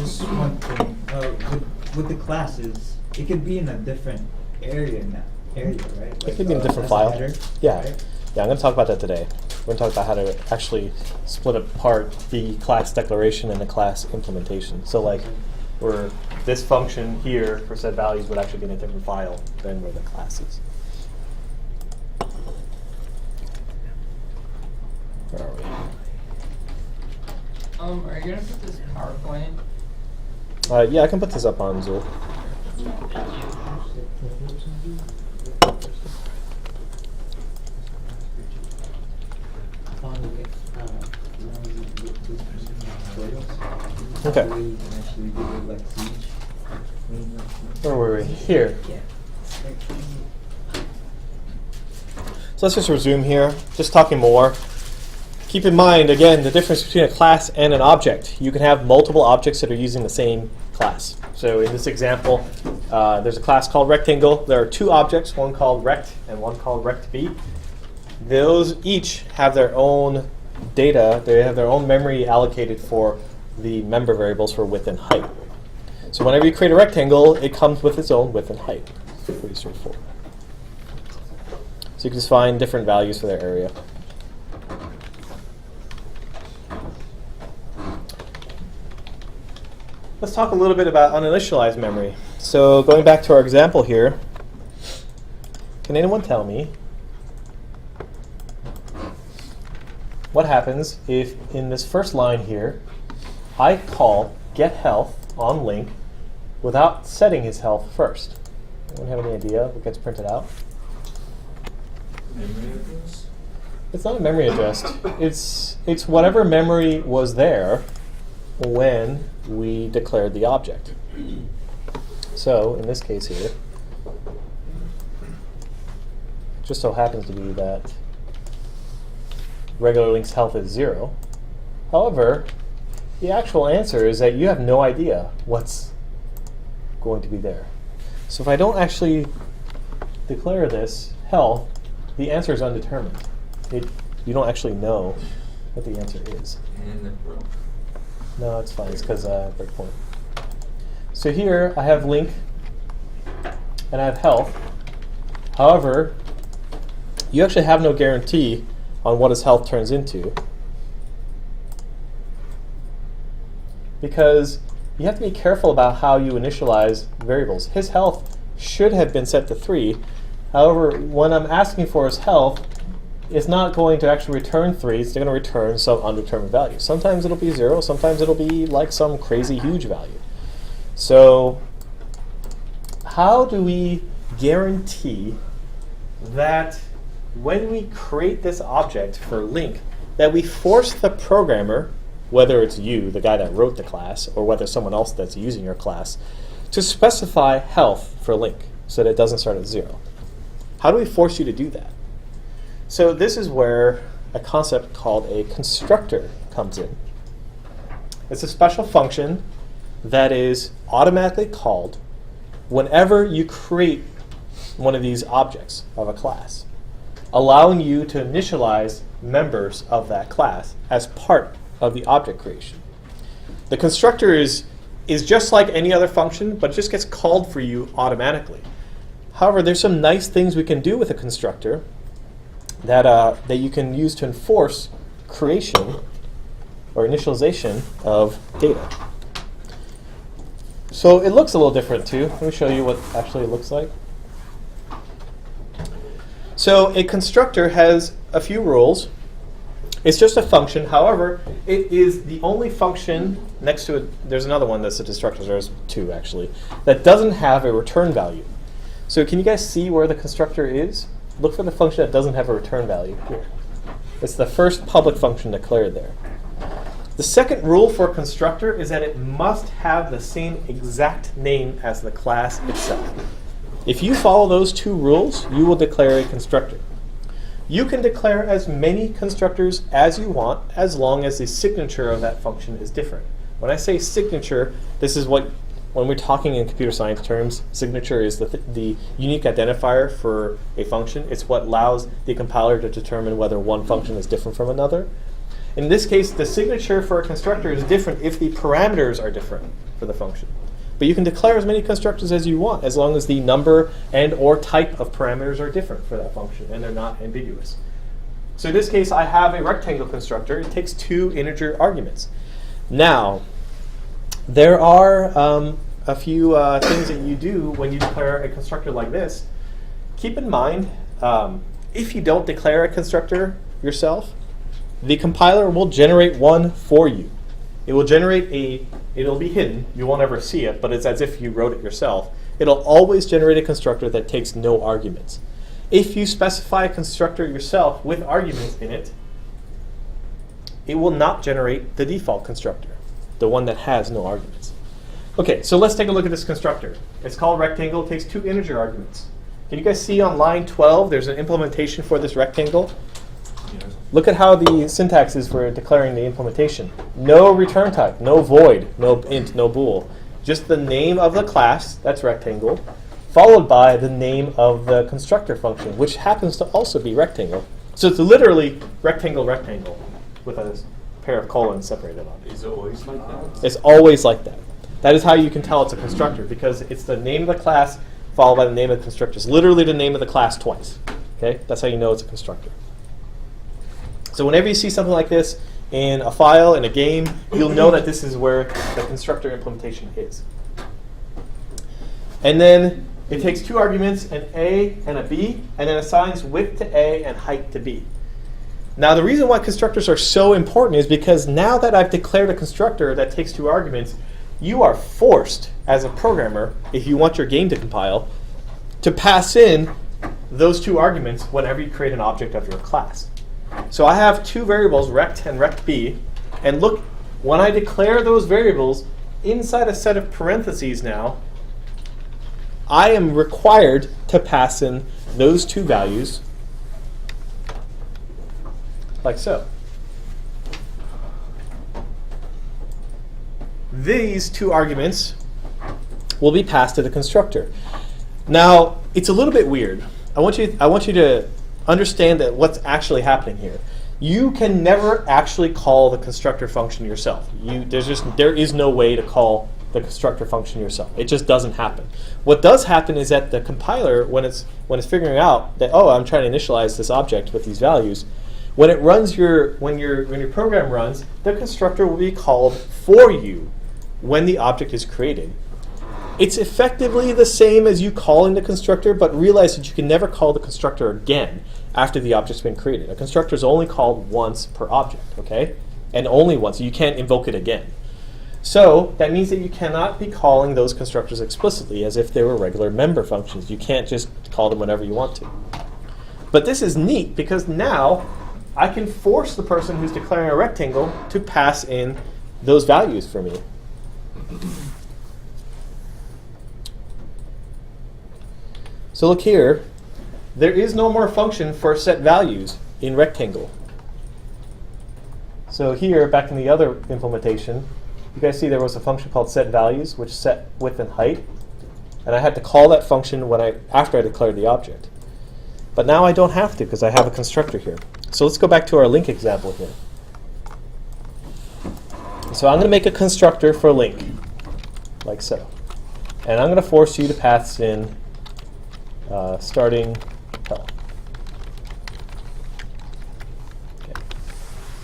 Just one thing. With the classes, it could be in a different area now. Right? It could be in a different file. Header, Yeah. right? Yeah, I'm going to talk about that today. We're going to talk about how to actually split apart the class declaration and the class implementation. So like, where this function here for set values would actually be in a different file than where the class is. Where are we? Are you gonna put this PowerPoint? Yeah, I can put this up on Zoom. Okay. Where were we? Here. So let's just resume here. Just talking more. Keep in mind, again, the difference between a class and an object. You can have multiple objects that are using the same class. So in this example, there's a class called rectangle. There are two objects, one called rect and one called rectb. Those each have their own data. They have their own memory allocated for the member variables for width and height. So whenever you create a rectangle, it comes with its own width and height. Pretty straightforward. So you can just find different values for their area. Let's talk a little bit about uninitialized memory. So going back to our example here, can anyone tell me what happens if in this first line here, I call getHealth on link without setting his health first? Anyone have any idea what gets printed out? Memory address? It's not a memory address. It's whatever memory was there when we declared the object. So in this case here, it just so happens to be that regular link's health is 0. However, the actual answer is that you have no idea what's going to be there. So if I don't actually declare this health, the answer is undetermined. You don't actually know what the answer is. And it broke. No, it's fine. It's because breakpoint. So here I have link and I have health. However, you actually have no guarantee on what his health turns into, because you have to be careful about how you initialize variables. His health should have been set to 3. However, when I'm asking for his health, it's not going to actually return 3. It's going to return some undetermined value. Sometimes it'll be 0. Sometimes it'll be like some crazy huge value. So how do we guarantee that when we create this object for link, that we force the programmer, whether it's you, the guy that wrote the class, or whether someone else that's using your class, to specify health for link so that it doesn't start at 0? How do we force you to do that? So this is where a concept called a constructor comes in. It's a special function that is automatically called whenever you create one of these objects of a class, allowing you to initialize members of that class as part of the object creation. The constructor is just like any other function, but just gets called for you automatically. However, there's some nice things we can do with a constructor that you can use to enforce creation or initialization of data. So it looks a little different too. Let me show you what actually it looks like. So a constructor has a few rules. It's just a function. However, it is the only function next to it. There's another one that's a destructor. There's 2 actually, that doesn't have a return value. So can you guys see where the constructor is? Look for the function that doesn't have a return value here. It's the first public function declared there. The second rule for a constructor is that it must have the same exact name as the class itself. If you follow those 2 rules, you will declare a constructor. You can declare as many constructors as you want, as long as the signature of that function is different. When I say signature, this is what, when we're talking in computer science terms, signature is the unique identifier for a function. It's what allows the compiler to determine whether one function is different from another. In this case, the signature for a constructor is different if the parameters are different. for the function. But you can declare as many constructors as you want, as long as the number and or type of parameters are different for that function, and they're not ambiguous. So in this case, I have a rectangle constructor. It takes 2 integer arguments. Now, there are a few things that you do when you declare a constructor like this. Keep in mind, if you don't declare a constructor yourself, the compiler will generate one for you. It will generate it'll be hidden, you won't ever see it, but it's as if you wrote it yourself. It'll always generate a constructor that takes no arguments. If you specify a constructor yourself with arguments in it, it will not generate the default constructor, the one that has no arguments. Okay, so let's take a look at this constructor. It's called rectangle, it takes 2 integer arguments. Can you guys see on line 12, there's an implementation for this rectangle? Yes. Look at how the syntax is for declaring the implementation. No return type, no void, no int, no bool. Just the name of the class, that's rectangle, followed by the name of the constructor function, which happens to also be rectangle. So it's literally rectangle, rectangle, with a pair of colons separated on it. Is it always like that? It's always like that. That is how you can tell it's a constructor, because it's the name of the class followed by the name of the constructor. It's literally the name of the class twice. Okay, that's how you know it's a constructor. So whenever you see something like this in a file, in a game, you'll know that this is where the constructor implementation is. And then it takes 2 arguments, an A and a B, and then assigns width to A and height to B. Now the reason why constructors are so important is because now that I've declared a constructor that takes 2 arguments, you are forced as a programmer, if you want your game to compile, to pass in those 2 arguments whenever you create an object of your class. So I have 2 variables, rect and rectb, and look, when I declare those variables inside a set of parentheses now, I am required to pass in those 2 values like so. These 2 arguments will be passed to the constructor. Now, it's a little bit weird. I want you to understand that what's actually happening here. You can never actually call the constructor function yourself. There is no way to call the constructor function yourself. It just doesn't happen. What does happen is that the compiler, when it's figuring out that, oh, I'm trying to initialize this object with these values, when your program runs, the constructor will be called for you when the object is created. It's effectively the same as you calling the constructor, but realize that you can never call the constructor again after the object's been created. A constructor is only called once per object, okay? And only once. You can't invoke it again. So that means that you cannot be calling those constructors explicitly as if they were regular member functions. You can't just call them whenever you want to. But this is neat because now I can force the person who's declaring a rectangle to pass in those values for me. So look here, there is no more function for set values in rectangle. So here, back in the other implementation, you guys see there was a function called set values, which set width and height. And I had to call that function after I declared the object. But now I don't have to because I have a constructor here. So let's go back to our link example here. So I'm going to make a constructor for link, like so. And I'm going to force you to pass in starting health. Okay.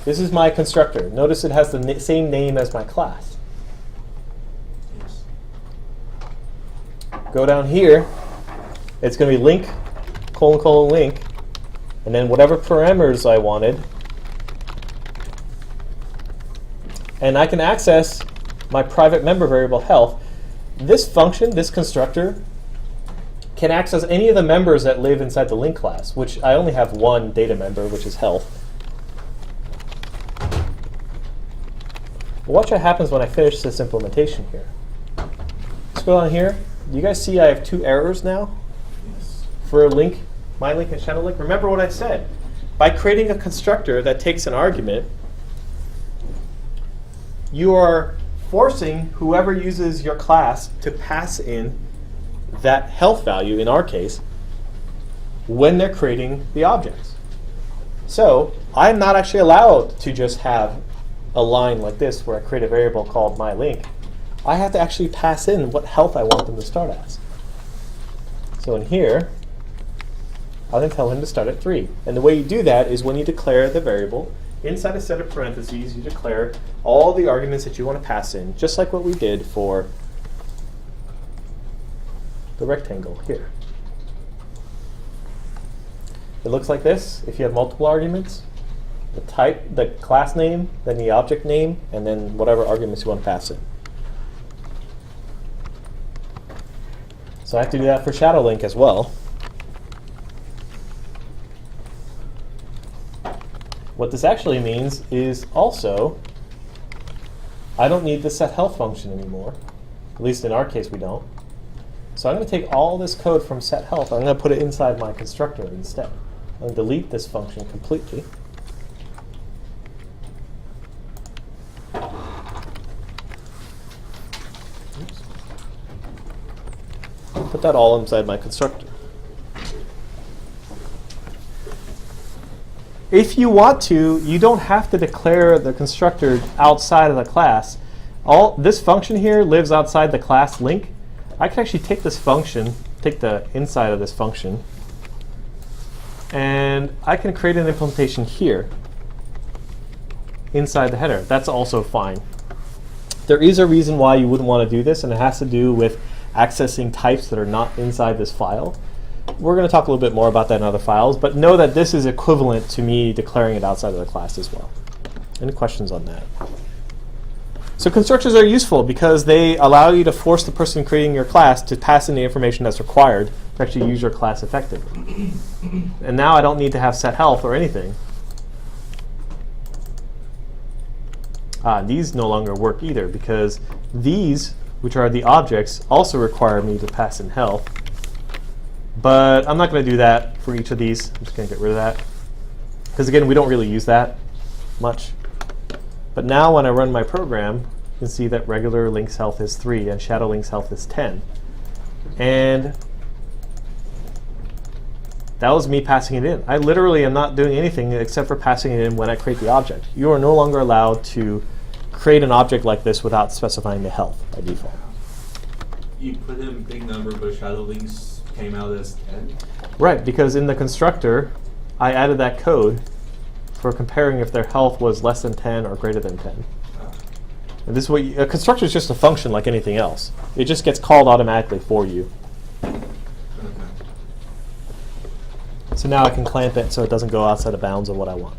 This is my constructor. Notice it has the same name as my class. Yes. Go down here. It's going to be link, : link, and then whatever parameters I wanted. And I can access my private member variable health. This function, this constructor, can access any of the members that live inside the link class, which I only have one data member, which is health. Watch what happens when I finish this implementation here. Let's go down here. Do you guys see I have 2 errors now Yes. for link, my link and channel link? Remember what I said. By creating a constructor that takes an argument, you are forcing whoever uses your class to pass in that health value, in our case, when they're creating the objects. So I'm not actually allowed to just have a line like this where I create a variable called myLink. I have to actually pass in what health I want them to start as. So in here, I'm going to tell him to start at 3. And the way you do that is when you declare the variable, inside a set of parentheses, you declare all the arguments that you want to pass in, just like what we did for the rectangle here. It looks like this if you have multiple arguments. The type, the class name, then the object name, and then whatever arguments you want to pass in. So I have to do that for shadow link as well. What this actually means is also I don't need the set health function anymore. At least in our case we don't. So I'm going to take all this code from set health, I'm going to put it inside my constructor instead. I'm going to delete this function completely. Oops. Put that all inside my constructor. If you want to, you don't have to declare the constructor outside of the class. This function here lives outside the class link. I can actually take this function, take the inside of this function, and I can create an implementation here inside the header. That's also fine. There is a reason why you wouldn't want to do this, and it has to do with accessing types that are not inside this file. We're going to talk a little bit more about that in other files, but know that this is equivalent to me declaring it outside of the class as well. Any questions on that? So constructors are useful because they allow you to force the person creating your class to pass in the information that's required to actually use your class effectively. And now I don't need to have set health or anything. These no longer work either because these, which are the objects, also require me to pass in health. But I'm not going to do that for each of these. I'm just going to get rid of that. Because again, we don't really use that much. But now when I run my program, you can see that regular link's health is 3 and shadow link's health is 10. And that was me passing it in. I literally am not doing anything except for passing it in when I create the object. You are no longer allowed to create an object like this without specifying the health by default. You put in big number, but shadow links came out as 10? Right, because in the constructor, I added that code for comparing if their health was less than 10 or greater than 10. And this is what a constructor is just a function like anything else. It just gets called automatically for you. Okay. So now I can clamp it so it doesn't go outside of bounds of what I want.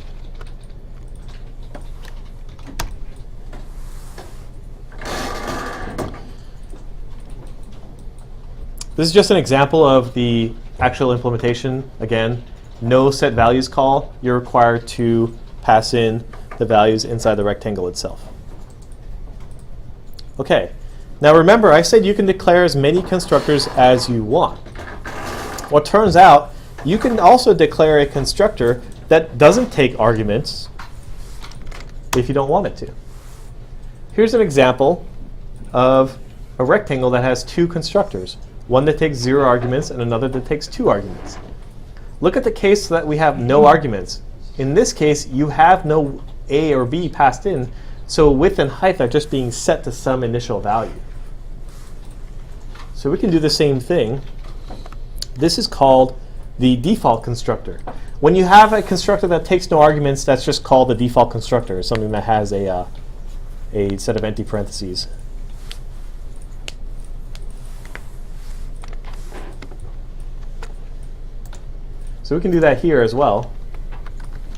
This is just an example of the actual implementation. Again, no set values call. You're required to pass in the values inside the rectangle itself. Okay, now remember I said you can declare as many constructors as you want. Well, it turns out you can also declare a constructor that doesn't take arguments if you don't want it to. Here's an example of a rectangle that has 2 constructors. One that takes 0 arguments and another that takes 2 arguments. Look at the case that we have no arguments. In this case, you have no A or B passed in, so width and height are just being set to some initial value. So we can do the same thing. This is called the default constructor. When you have a constructor that takes no arguments, that's just called the default constructor, something that has a set of empty parentheses. So we can do that here as well.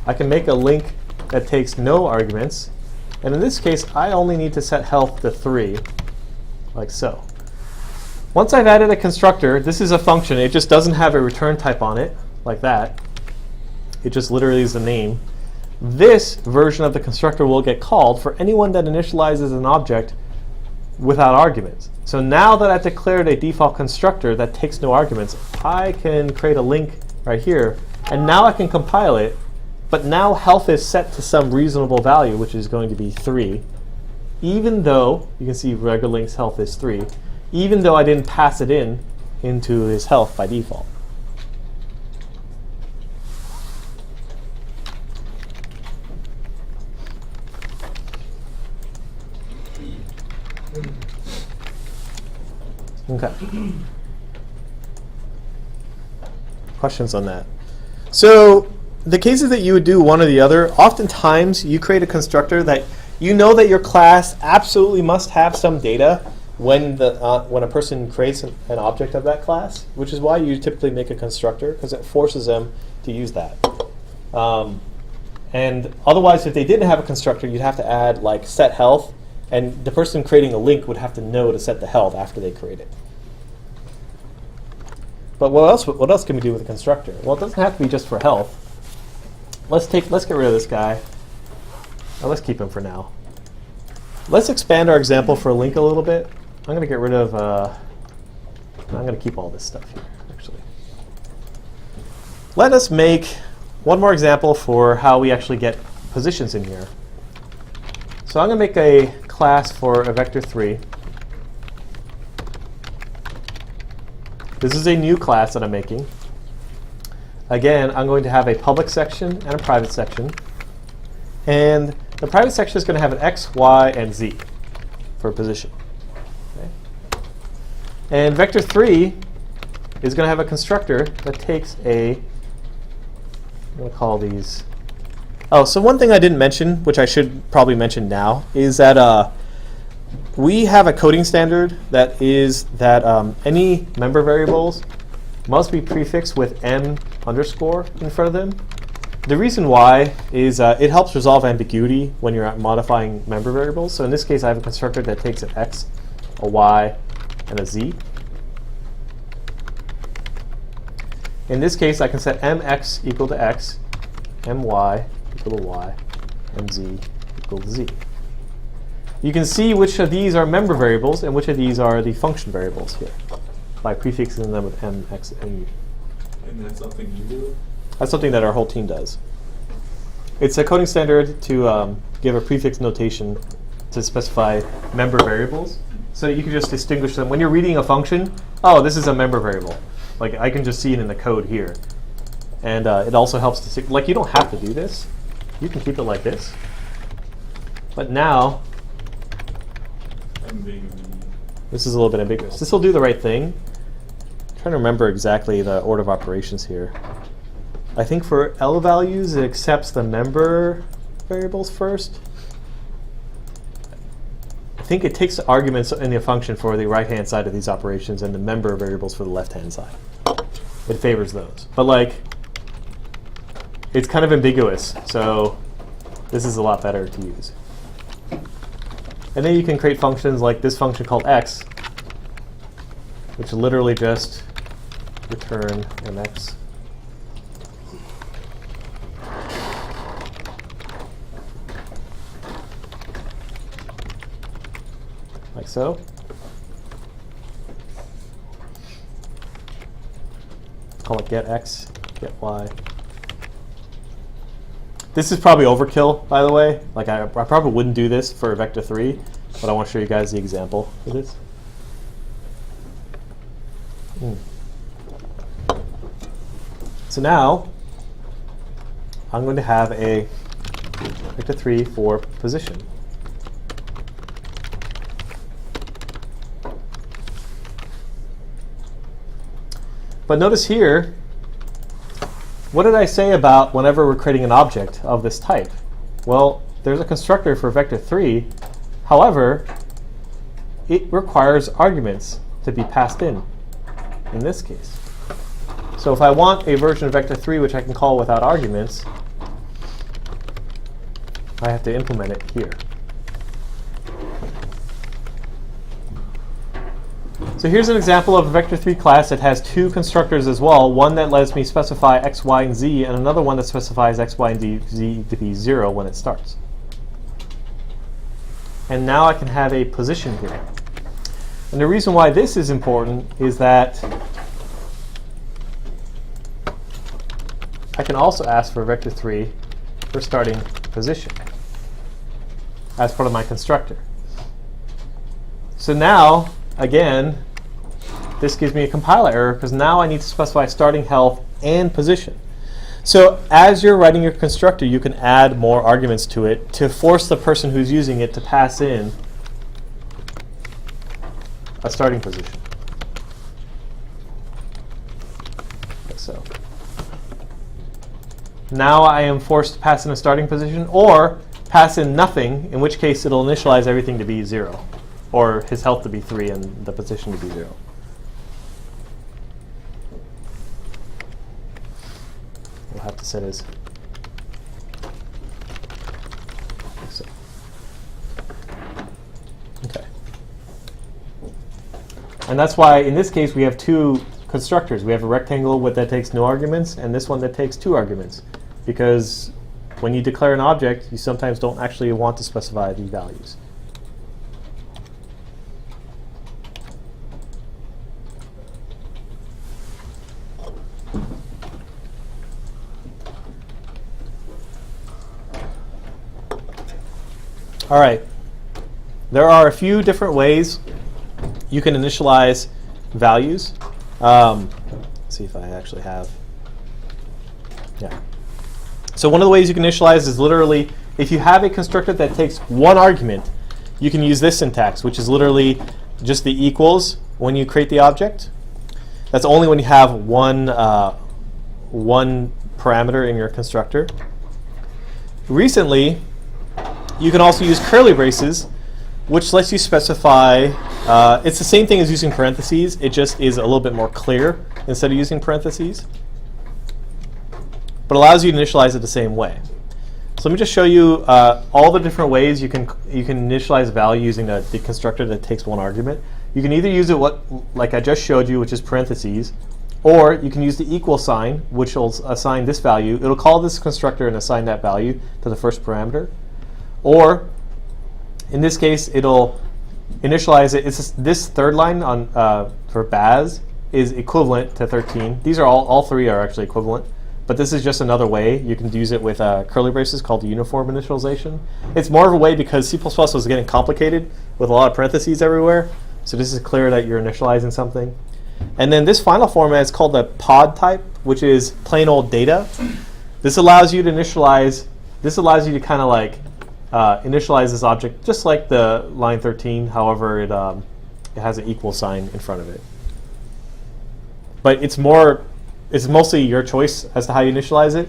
I can make a link that takes no arguments. And in this case, I only need to set health to 3, like so. Once I've added a constructor, this is a function. It just doesn't have a return type on it, like that. It just literally is the name. This version of the constructor will get called for anyone that initializes an object without arguments. So now that I've declared a default constructor that takes no arguments, I can create a link right here, and now I can compile it, but now health is set to some reasonable value, which is going to be 3, even though, you can see regular link's health is 3, even though I didn't pass it in into his health by default. Okay. Questions on that? So the cases that you would do one or the other, oftentimes you create a constructor that you know that your class absolutely must have some data when when a person creates an object of that class, which is why you typically make a constructor, because it forces them to use that. And otherwise, if they didn't have a constructor, you'd have to add like set health, and the person creating a link would have to know to set the health after they create it. But what else can we do with a constructor? Well, it doesn't have to be just for health. Let's get rid of this guy. Or let's keep him for now. Let's expand our example for a link a little bit. I'm going to get rid of. I'm going to keep all this stuff here, actually. Let us make one more example for how we actually get positions in here. So I'm going to make a class for a vector3. This is a new class that I'm making. Again, I'm going to have a public section and a private section. And the private section is going to have an x, y, and z for position. Okay. And vector3 is going to have a constructor that takes a, I'm going to call these. Oh, so one thing I didn't mention, which I should probably mention now, is that we have a coding standard that is that any member variables must be prefixed with m underscore in front of them. The reason why is it helps resolve ambiguity when you're modifying member variables. So in this case, I have a constructor that takes an x, a y, and a z. In this case, I can set mx equal to x, my equal to y, mz equal to z. You can see which of these are member variables and which of these are the function variables here by prefixing them with m, x, and u. And that's something you do? That's something that our whole team does. It's a coding standard to give a prefix notation to specify member variables, so that you can just distinguish them. When you're reading a function, oh, this is a member variable. Like I can just see it in the code here. And it also helps to see, like you don't have to do this. You can keep it like this. But now, this is a little bit ambiguous. This will do the right thing. I'm trying to remember exactly the order of operations here. I think for L values, it accepts the member variables first. I think it takes arguments in the function for the right-hand side of these operations and the member variables for the left-hand side. It favors those. But like, it's kind of ambiguous, so this is a lot better to use. And then you can create functions like this function called x, which literally just return mx. Like so. Call it get x, get y. This is probably overkill, by the way. Like I probably wouldn't do this for vector3, but I want to show you guys the example for this. So now I'm going to have a vector3 for position. But notice here, what did I say about whenever we're creating an object of this type? Well, there's a constructor for vector3. However, it requires arguments to be passed in this case. So if I want a version of vector3 which I can call without arguments, I have to implement it here. So here's an example of a vector3 class that has two constructors as well, one that lets me specify x, y, and z, and another one that specifies x, y, and z to be 0 when it starts. And now I can have a position here. And the reason why this is important is that I can also ask for vector3 for starting position as part of my constructor. So now, again, this gives me a compiler error because now I need to specify starting health and position. So as you're writing your constructor, you can add more arguments to it to force the person who's using it to pass in a starting position. now I am forced to pass in a starting position, or pass in nothing, in which case it'll initialize everything to be 0, or his health to be 3 and the position to be 0. We'll have to set his. So. Okay. And that's why in this case we have two constructors. We have a rectangle that takes no arguments, and this one that takes 2 arguments. Because when you declare an object, you sometimes don't actually want to specify these values. All right. There are a few different ways you can initialize values. Let's see if I actually have. Yeah. So one of the ways you can initialize is literally, if you have a constructor that takes 1 argument, you can use this syntax, which is literally just the equals when you create the object. That's only when you have one parameter in your constructor. Recently, you can also use curly braces, which lets you specify, it's the same thing as using parentheses, it just is a little bit more clear instead of using parentheses, but allows you to initialize it the same way. So let me just show you all the different ways you can initialize a value using the constructor that takes 1 argument. You can either use it like I just showed you, which is parentheses, or you can use the equal sign, which will assign this value. It'll call this constructor and assign that value to the first parameter. Or in this case, it'll initialize it. It's this third line on for Baz is equivalent to 13. These are all 3 are actually equivalent. But this is just another way. You can use it with curly braces called uniform initialization. It's more of a way because C++ was getting complicated with a lot of parentheses everywhere. So this is clear that you're initializing something. And then this final format is called the pod type, which is plain old data. This allows you to initialize. This allows you to kind of like initialize this object just like the line 13. However, it has an equal sign in front of it. But it's mostly your choice as to how you initialize it.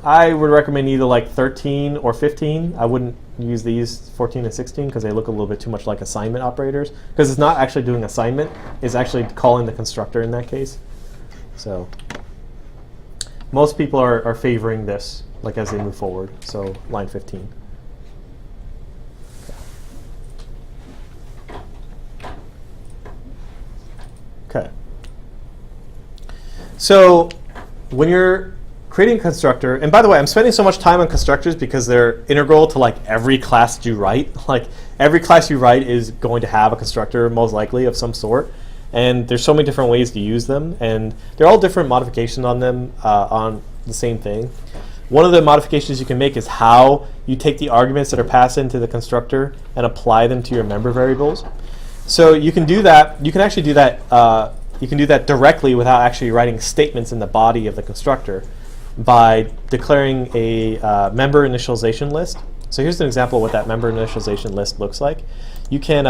I would recommend either like 13 or 15. I wouldn't use these 14 and 16 because they look a little bit too much like assignment operators, because it's not actually doing assignment, it's actually calling the constructor in that case. So most people are favoring this like as they move forward. So line 15. Okay. So when you're creating a constructor, and by the way, I'm spending so much time on constructors because they're integral to like every class you write. Like every class you write is going to have a constructor most likely of some sort. And there's so many different ways to use them, and they're all different modifications on them on the same thing. One of the modifications you can make is how you take the arguments that are passed into the constructor and apply them to your member variables. So you can do that. You can actually do that. You can do that directly without actually writing statements in the body of the constructor by declaring a member initialization list. So here's an example of what that member initialization list looks like. You can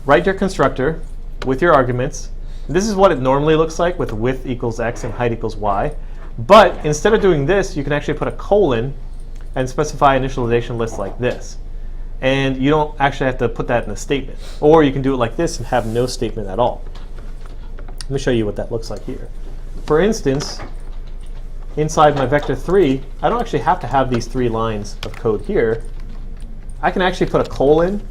write your constructor with your arguments. This is what it normally looks like with width equals x and height equals y. But instead of doing this, you can actually put a colon and specify initialization list like this. And you don't actually have to put that in a statement. Or you can do it like this and have no statement at all. Let me show you what that looks like here. For instance, inside my vector 3, I don't actually have to have these 3 lines of code here. I can actually put a colon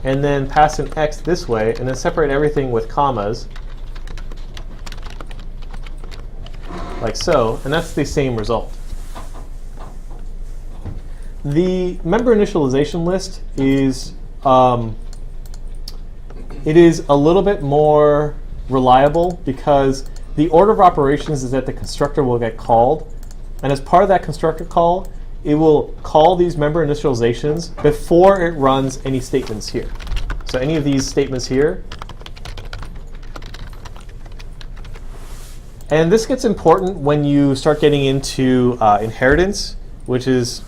and then pass an x this way and then separate everything with commas like so, and that's the same result. The member initialization list is it is a little bit more reliable because the order of operations is that the constructor will get called, and as part of that constructor call, it will call these member initializations before it runs any statements here. So any of these statements here. And this gets important when you start getting into inheritance, which is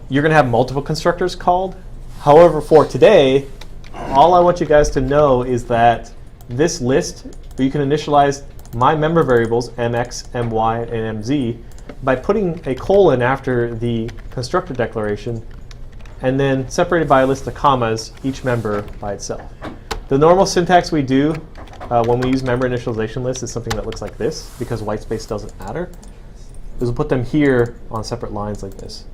you're going to have multiple constructors called. However, for today, all I want you guys to know is that this list, you can initialize my member variables, mx, my, and mz, by putting a colon after the constructor declaration, and then separated by a list of commas, each member by itself. The normal syntax we do when we use member initialization lists is something that looks like this, because white space doesn't matter. Is we'll put them here on separate lines like this.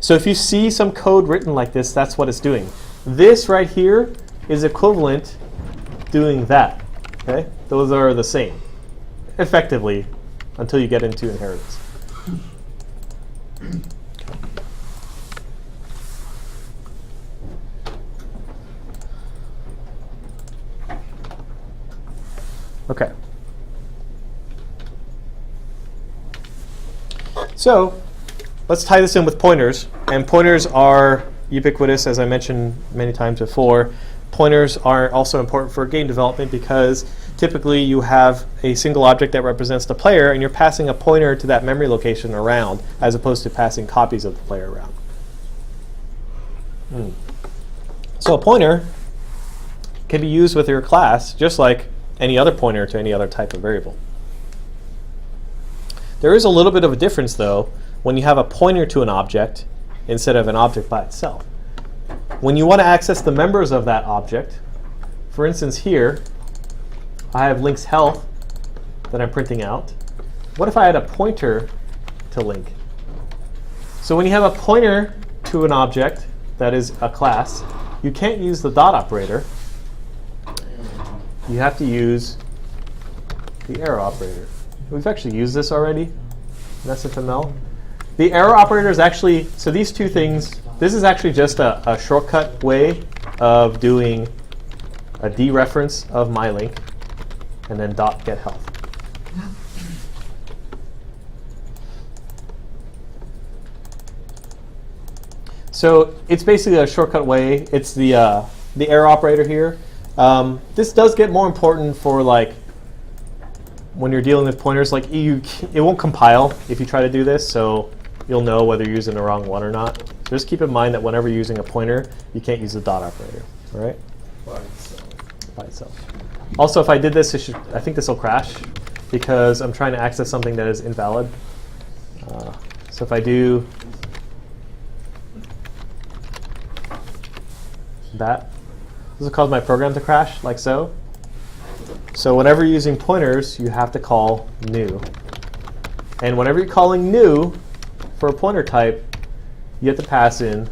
So if you see some code written like this, that's what it's doing. This right here is equivalent doing that. Okay? Those are the same, effectively, until you get into inheritance. Okay. So let's tie this in with pointers. And pointers are ubiquitous, as I mentioned many times before. Pointers are also important for game development because typically you have a single object that represents the player, and you're passing a pointer to that memory location around, as opposed to passing copies of the player around. So a pointer can be used with your class just like any other pointer to any other type of variable. There is a little bit of a difference, though, when you have a pointer to an object instead of an object by itself. When you want to access the members of that object, for instance here, I have link's health that I'm printing out. What if I had a pointer to link? So when you have a pointer to an object that is a class, you can't use the dot operator. You have to use the arrow operator. We've actually used this already in SFML. The arrow operator is actually, so these two things, this is actually just a shortcut way of doing a dereference of my link and then dot get health. So it's basically a shortcut way. It's the arrow operator here. This does get more important for like when you're dealing with pointers. Like it won't compile if you try to do this, so you'll know whether you're using the wrong one or not. So just keep in mind that whenever you're using a pointer, you can't use the dot operator. All right? By itself. Also, if I did this, I think this will crash because I'm trying to access something that is invalid. So if I do that, this will cause my program to crash, like so. So whenever you're using pointers, you have to call new. And whenever you're calling new for a pointer type, you have to pass in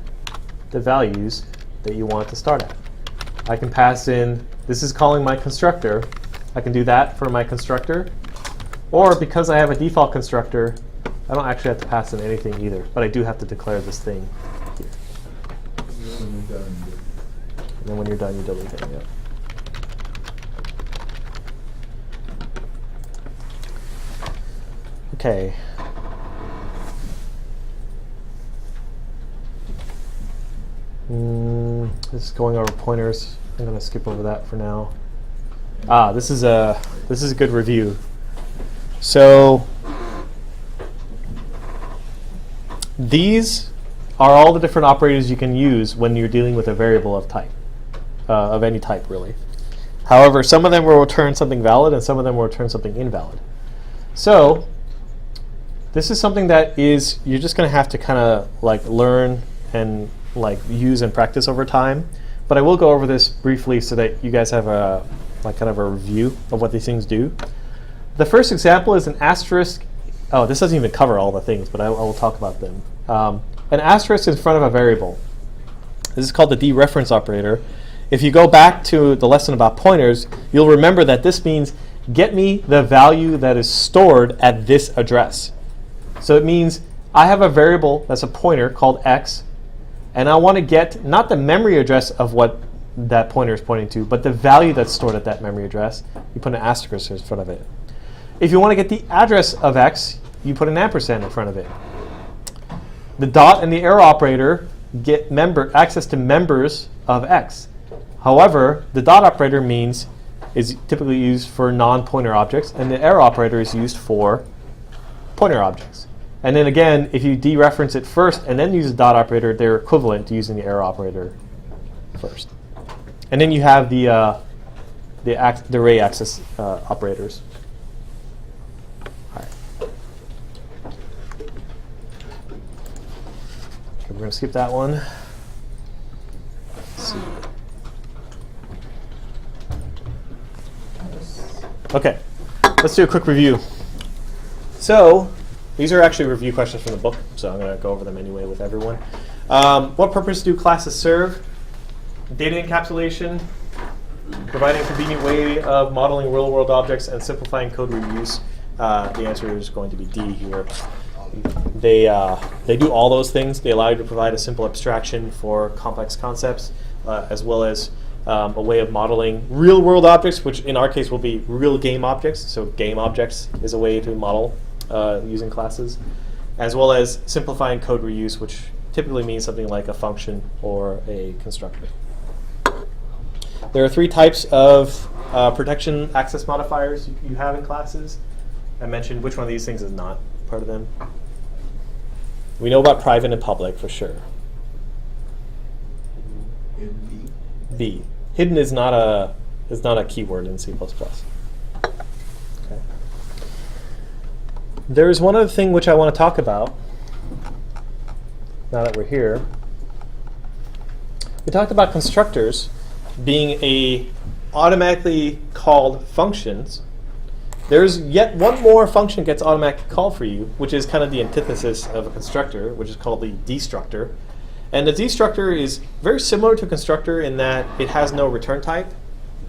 the values that you want it to start at. I can pass in, this is calling my constructor. I can do that for my constructor. Or because I have a default constructor, I don't actually have to pass in anything either, but I do have to declare this thing here. And then when you're done, you delete it. Yep. Okay. This is going over pointers. I'm going to skip over that for now. This is a good review. So these are all the different operators you can use when you're dealing with a variable of type, of any type, really. However, some of them will return something valid, and some of them will return something invalid. So this is something that is you're just going to have to kind of like learn and like use and practice over time. But I will go over this briefly so that you guys have a like kind of a review of what these things do. The first example is an asterisk. Oh, this doesn't even cover all the things, but I will talk about them. An asterisk in front of a variable. This is called the dereference operator. If you go back to the lesson about pointers, you'll remember that this means get me the value that is stored at this address. So it means I have a variable that's a pointer called x, and I want to get not the memory address of what that pointer is pointing to, but the value that's stored at that memory address. You put an asterisk in front of it. If you want to get the address of x, you put an ampersand in front of it. The dot and the arrow operator get access to members of x. However, the dot operator is typically used for non-pointer objects, and the arrow operator is used for pointer objects. And then again, if you dereference it first and then use the dot operator, they're equivalent to using the arrow operator first. And then you have the array access operators. going to skip that one. Let's see. Okay, let's do a quick review. So, these are actually review questions from the book, so I'm going to go over them anyway with everyone. What purpose do classes serve? Data encapsulation, providing a convenient way of modeling real-world objects, and simplifying code reuse. The answer is going to be D here. They do all those things. They allow you to provide a simple abstraction for complex concepts, as well as a way of modeling real-world objects, which in our case will be real game objects. So game objects is a way to model using classes, as well as simplifying code reuse, which typically means something like a function or a constructor. There are 3 types of protection access modifiers you have in classes. I mentioned which one of these things is not part of them. We know about private and public for sure. B. Hidden is not a keyword in C++. Okay. There is one other thing which I want to talk about now that we're here. We talked about constructors being a automatically called functions. There's yet one more function gets automatically called for you, which is kind of the antithesis of a constructor, which is called the destructor. And the destructor is very similar to a constructor in that it has no return type,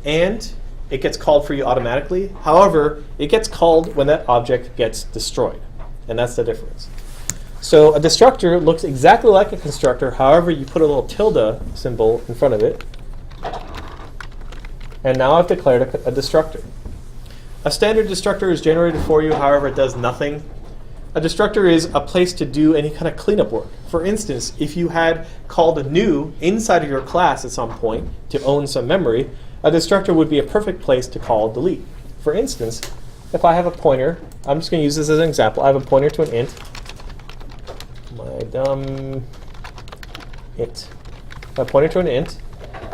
and it gets called for you automatically. However, it gets called when that object gets destroyed, and that's the difference. So a destructor looks exactly like a constructor, however, you put a little tilde symbol in front of it, and now I've declared a destructor. A standard destructor is generated for you, however, it does nothing. A destructor is a place to do any kind of cleanup work. For instance, if you had called a new inside of your class at some point to own some memory, a destructor would be a perfect place to call delete. For instance, if I have a pointer, I'm just going to use this as an example. I have a pointer to an int. My dumb int. A pointer to an int.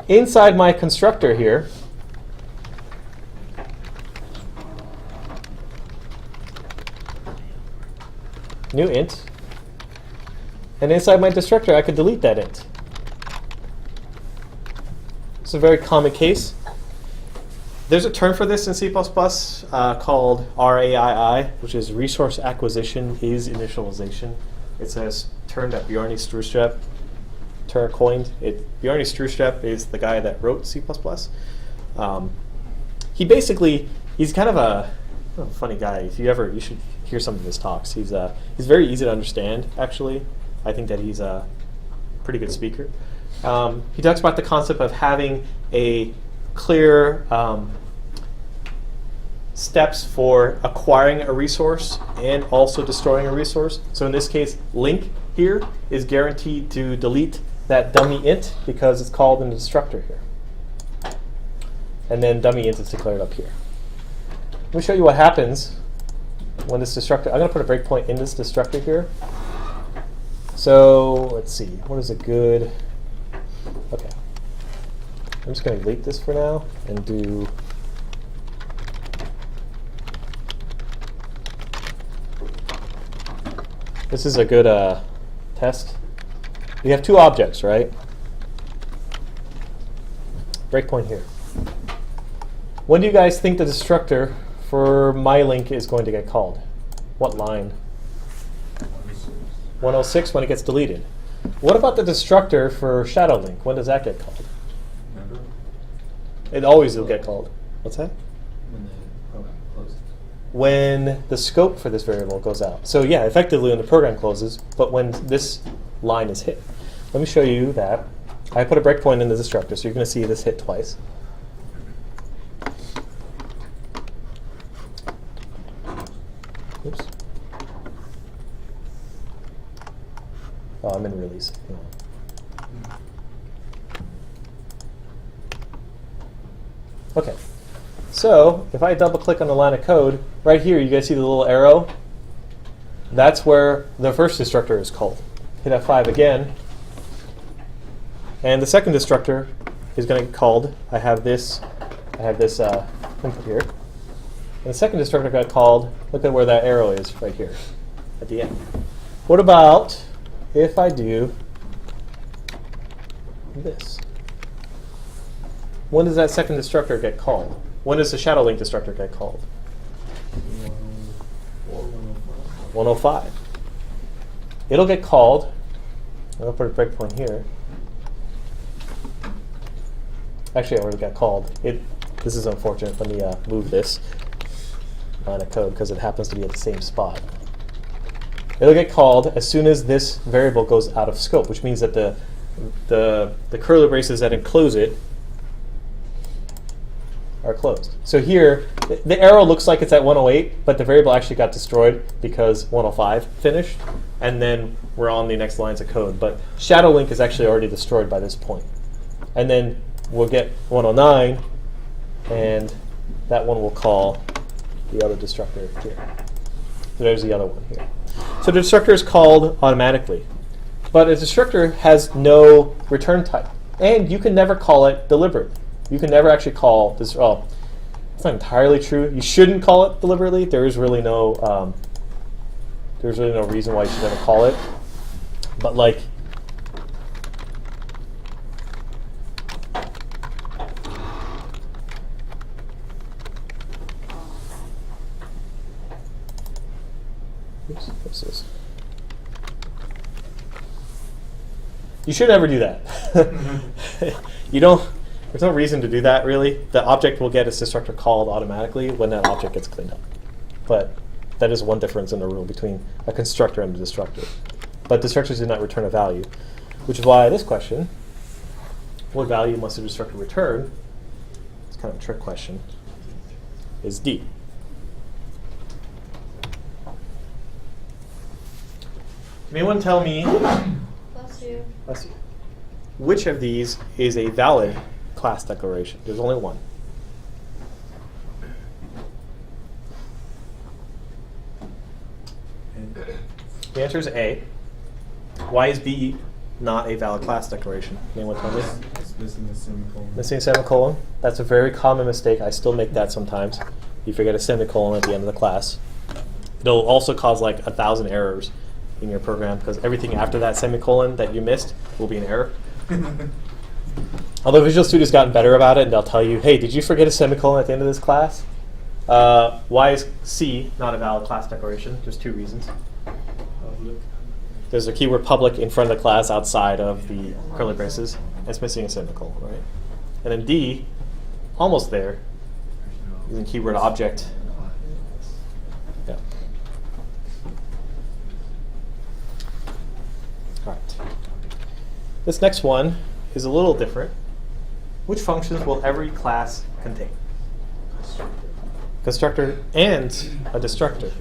Inside my constructor here, new int, and inside my destructor I could delete that int. It's a very common case. There's a term for this in C++ called RAII, which is resource acquisition is initialization. It's a term that Bjarne Stroustrup coined. Bjarne Stroustrup is the guy that wrote C++. He's kind of a funny guy. You should hear some of his talks. He's very easy to understand, actually. I think that he's a pretty good speaker. He talks about the concept of having a clear steps for acquiring a resource and also destroying a resource. So in this case, link here is guaranteed to delete that dummy int because it's called in the destructor here. And then dummy int is declared up here. Let me show you what happens when this destructor, I'm going to put a breakpoint in this destructor here. So let's see, what is a good, okay. I'm just going to delete this for now and do this is a good test. We have 2 objects, right? Breakpoint here. When do you guys think the destructor for my link is going to get called? What line? 106 when it gets deleted. What about the destructor for shadow link? When does that get called? Remember? It always will get called. What's that? When the program closes. When the scope for this variable goes out. So yeah, effectively when the program closes, but when this line is hit. Let me show you that. I put a breakpoint in the destructor, so you're going to see this hit twice. Oops. Oh, I'm in release. Hang on. Okay. So if I double click on the line of code, right here you guys see the little arrow? That's where the first destructor is called. Hit F5 again. And the second destructor is going to get called. I have this input here. And the second destructor got called. Look at where that arrow is right here at the end. What about if I do this. When does that second destructor get called? When does the shadow link destructor get called? 105. It'll get called. I'll put a breakpoint here. Actually, I already got called. This is unfortunate. Let me move this line of code because it happens to be at the same spot. It'll get called as soon as this variable goes out of scope, which means that the curly braces that enclose it are closed. So here, the arrow looks like it's at 108, but the variable actually got destroyed because 105 finished, and then we're on the next lines of code. But shadow link is actually already destroyed by this point. And then we'll get 109, and that one will call the other destructor here. So there's the other one here. So the destructor is called automatically. But a destructor has no return type. And you can never call it deliberately. You can never actually call this. Oh, it's not entirely true. You shouldn't call it deliberately. There is really no reason why you should never call it. But like, what's this? You should never do that. You don't. There's no reason to do that, really. The object will get its destructor called automatically when that object gets cleaned up. But that is one difference in the rule between a constructor and a destructor. But destructors do not return a value, which is why this question, what value must a destructor return, it's kind of a trick question, is D. Can anyone tell me, Bless you. let's see, which of these is a valid class declaration? There's only one. The answer is A. Why is B not a valid class declaration? Anyone tell me? It's missing a semicolon. Missing a semicolon. That's a very common mistake. I still make that sometimes. You forget a semicolon at the end of the class. It'll also cause like 1,000 errors in your program because everything after that semicolon that you missed will be an error. Although Visual Studio's gotten better about it, and they'll tell you, hey, did you forget a semicolon at the end of this class? Why is C not a valid class declaration? There's two reasons. There's a keyword public in front of the class outside of the curly braces. It's missing a semicolon, right? And then D, almost there, using keyword object. Yeah. All right. This next one is a little different. Which functions will every class contain? Constructor and a destructor.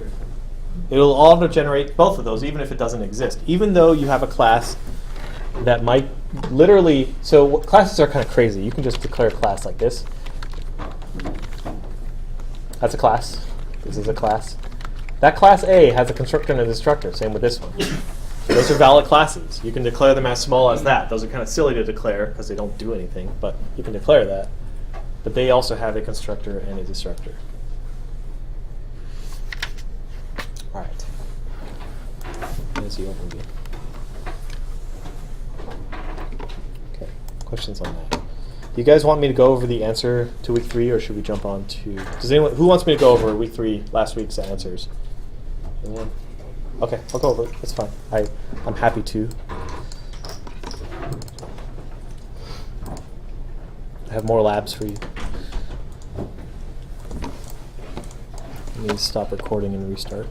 It will auto-generate both of those, even if it doesn't exist. Even though you have a class that might literally, so classes are kind of crazy. You can just declare a class like this. That's a class. This is a class. That class A has a constructor and a destructor. Same with this one. Those are valid classes. You can declare them as small as that. Those are kind of silly to declare because they don't do anything, but you can declare that. But they also have a constructor and a destructor. All right. There's the overview. Okay. Questions on that? Do you guys want me to go over the answer to week 3, or should we jump on to? Does anyone who wants me to go over week 3, last week's answers? Anyone? Okay, I'll go over it. That's fine. I'm happy to. I have more labs for you. Let me stop recording and restart.